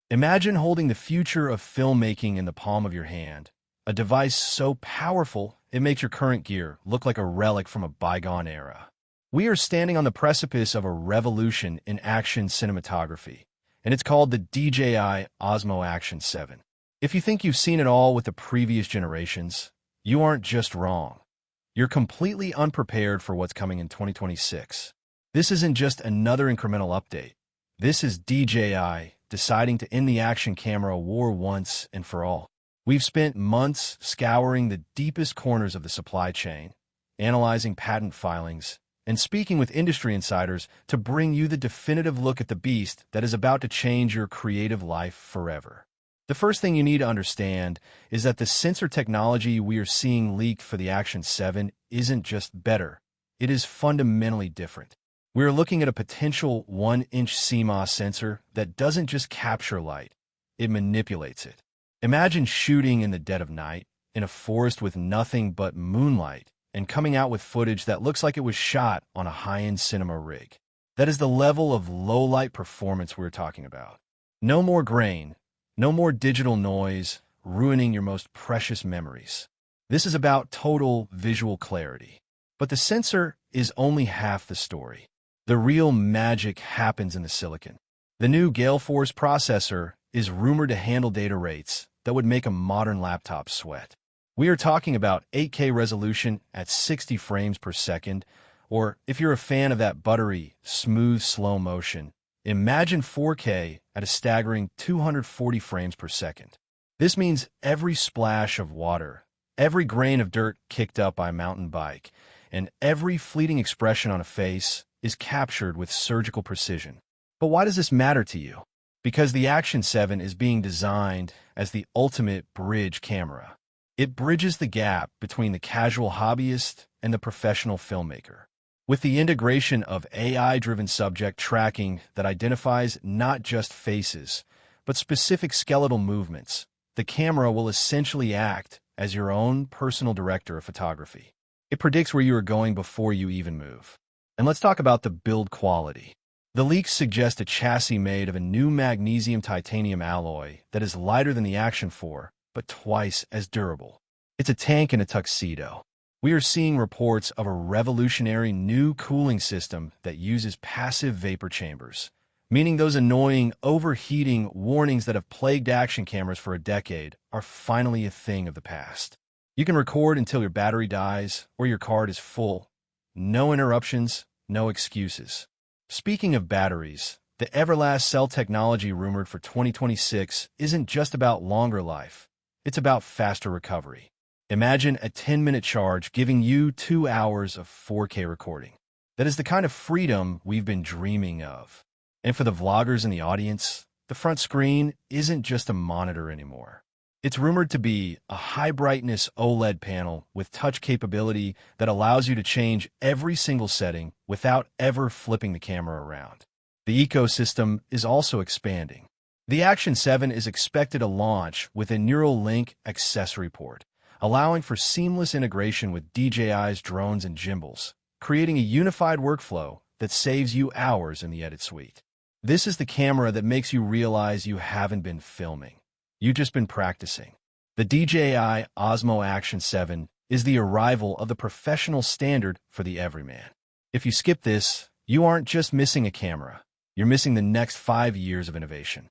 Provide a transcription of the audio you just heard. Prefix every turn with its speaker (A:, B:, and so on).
A: Imagine holding the future of filmmaking in the palm of your hand, a device so powerful it makes your current gear look like a relic from a bygone era. We are standing on the precipice of a revolution in action cinematography, and it's called the DJI Osmo Action 7. If you think you've seen it all with the previous generations, you aren't just wrong. You're completely unprepared for what's coming in 2026. This isn't just another incremental update. This is DJI deciding to end the action camera war once and for all. We've spent months scouring the deepest corners of the supply chain, analyzing patent filings, and speaking with industry insiders to bring you the definitive look at the beast that is about to change your creative life forever. The first thing you need to understand is that the sensor technology we are seeing leaked for the Action 7 isn't just better, it is fundamentally different. We are looking at a potential 1-inch CMOS sensor that doesn't just capture light, it manipulates it. Imagine shooting in the dead of night, in a forest with nothing but moonlight, and coming out with footage that looks like it was shot on a high-end cinema rig. That is the level of low-light performance we're talking about. No more grain, no more digital noise, ruining your most precious memories. This is about total visual clarity. But the sensor is only half the story. The real magic happens in the silicon. The new Gale Force processor is rumored to handle data rates that would make a modern laptop sweat. We are talking about 8K resolution at 60 frames per second, or if you're a fan of that buttery, smooth slow motion, imagine 4K at a staggering 240 frames per second. This means every splash of water, every grain of dirt kicked up by a mountain bike, and every fleeting expression on a face is captured with surgical precision. But why does this matter to you? Because the Action 7 is being designed as the ultimate bridge camera. It bridges the gap between the casual hobbyist and the professional filmmaker. With the integration of AI-driven subject tracking that identifies not just faces, but specific skeletal movements, the camera will essentially act as your own personal director of photography. It predicts where you are going before you even move. And let's talk about the build quality. The leaks suggest a chassis made of a new magnesium-titanium alloy that is lighter than the Action 4, but twice as durable. It's a tank in a tuxedo. We are seeing reports of a revolutionary new cooling system that uses passive vapor chambers, meaning those annoying overheating warnings that have plagued action cameras for a decade are finally a thing of the past. You can record until your battery dies or your card is full. No interruptions, no excuses. Speaking of batteries, the Everlast cell technology rumored for 2026 isn't just about longer life. It's about faster recovery. Imagine a 10-minute charge giving you 2 hours of 4K recording. That is the kind of freedom we've been dreaming of. And for the vloggers in the audience, the front screen isn't just a monitor anymore. It's rumored to be a high-brightness OLED panel with touch capability that allows you to change every single setting without ever flipping the camera around. The ecosystem is also expanding. The Action 7 is expected to launch with a Neural Link accessory port, allowing for seamless integration with DJI's drones and gimbals, creating a unified workflow that saves you hours in the edit suite. This is the camera that makes you realize you haven't been filming. You've just been practicing. The DJI Osmo Action 7 is the arrival of the professional standard for the everyman. If you skip this, you aren't just missing a camera. You're missing the next 5 years of innovation.